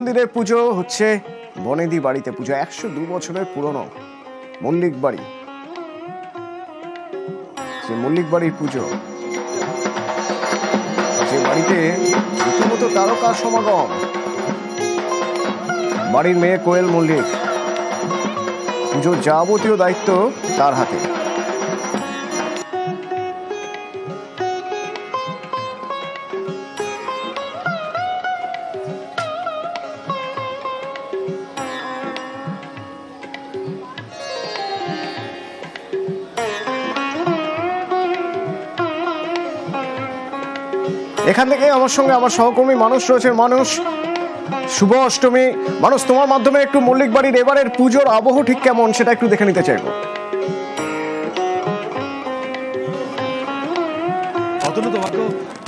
মন্দিরে পুজো হচ্ছে বনেদি বাড়িতে পুজো 102 বছরের পুরনো মল্লিক বাড়ি। যে মল্লিক বাড়ির পুজো, যে বাড়িতে রীতিমতো তারকার সমাগম। বাড়ির মেয়ে কোয়েল মল্লিক, পুজোর যাবতীয় দায়িত্ব তার হাতে। এখান থেকে আমার সঙ্গে আমার সহকর্মী মানুষ রয়েছে। মানুষ, শুভ অষ্টমী। মানুষ, তোমার মাধ্যমে একটু মল্লিক বাড়ির এবারের পুজোর আবহ ঠিক কেমন সেটা একটু দেখে নিতে চাইবো। অতনু, তোমাকে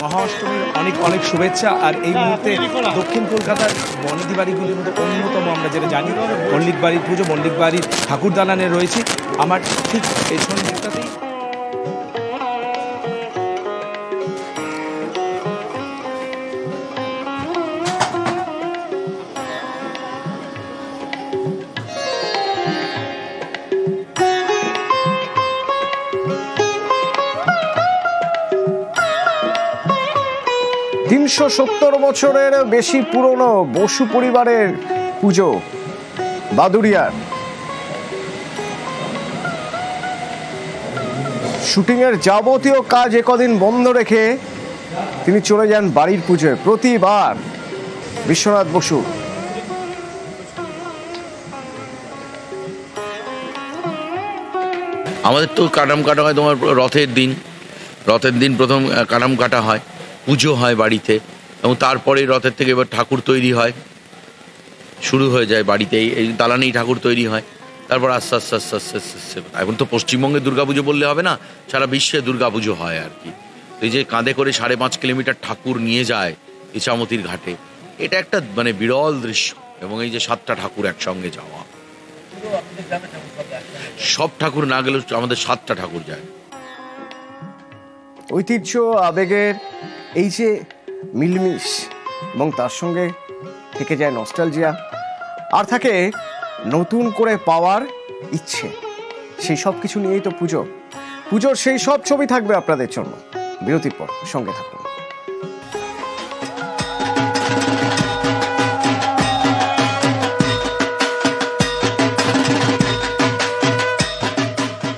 মহা অষ্টমীর অনেক অনেক শুভেচ্ছা। আর এই মুহূর্তে দক্ষিণ কলকাতার বনেদি বাড়িগুলির মধ্যে অন্যতম আমরা যেটা জানি মল্লিক বাড়ির পুজো, মল্লিক বাড়ির ঠাকুর দালানে রয়েছে। আমার ঠিক পেছন দিকটাতেই তিনশো 70 বছরের বেশি পুরনো বসু পরিবারের পুজো বাদুড়িয়ার। শুটিং এর যাবতীয় কাজ একদিন বন্ধ রেখে তিনি চলে যান বাড়ির পুজোয়। প্রতিবার বিশ্বনাথ বসু। আমাদের তো কাটাম কাটা হয় তোমার রথের দিন প্রথম কাটাম কাটা হয়, পুজো হয় বাড়িতে, এবং তারপরে রথের থেকে এবার ঠাকুর তৈরি হয়, শুরু হয়ে যায় বাড়িতে। এই দালানেই ঠাকুর তৈরি হয়। তারপর আস্তে আস্তে আস্তে আস্তে আস্তে আস্তে এখন তো পশ্চিমবঙ্গে দুর্গাপুজো বললে হবে না, সারা বিশ্বে দুর্গাপুজো হয় আর কি। এই যে কাঁধে করে 5.5 কিলোমিটার ঠাকুর নিয়ে যায় ইছামতির ঘাটে, এটা একটা মানে বিরল দৃশ্য। এবং এই যে 7টা ঠাকুর একসঙ্গে যাওয়া, সব ঠাকুর না গেলেও আমাদের 7টা ঠাকুর যায়। ঐতিহ্য, আবেগের এই যে মিলমিশ, এবং তার সঙ্গে থেকে যায় নস্টালজিয়া, আর থাকে নতুন করে পাওয়ার ইচ্ছে। সেই সব কিছু নিয়েই তো পুজোর সেই সব ছবি থাকবে আপনাদের জন্য। বিরতির পর সঙ্গে থাকুন।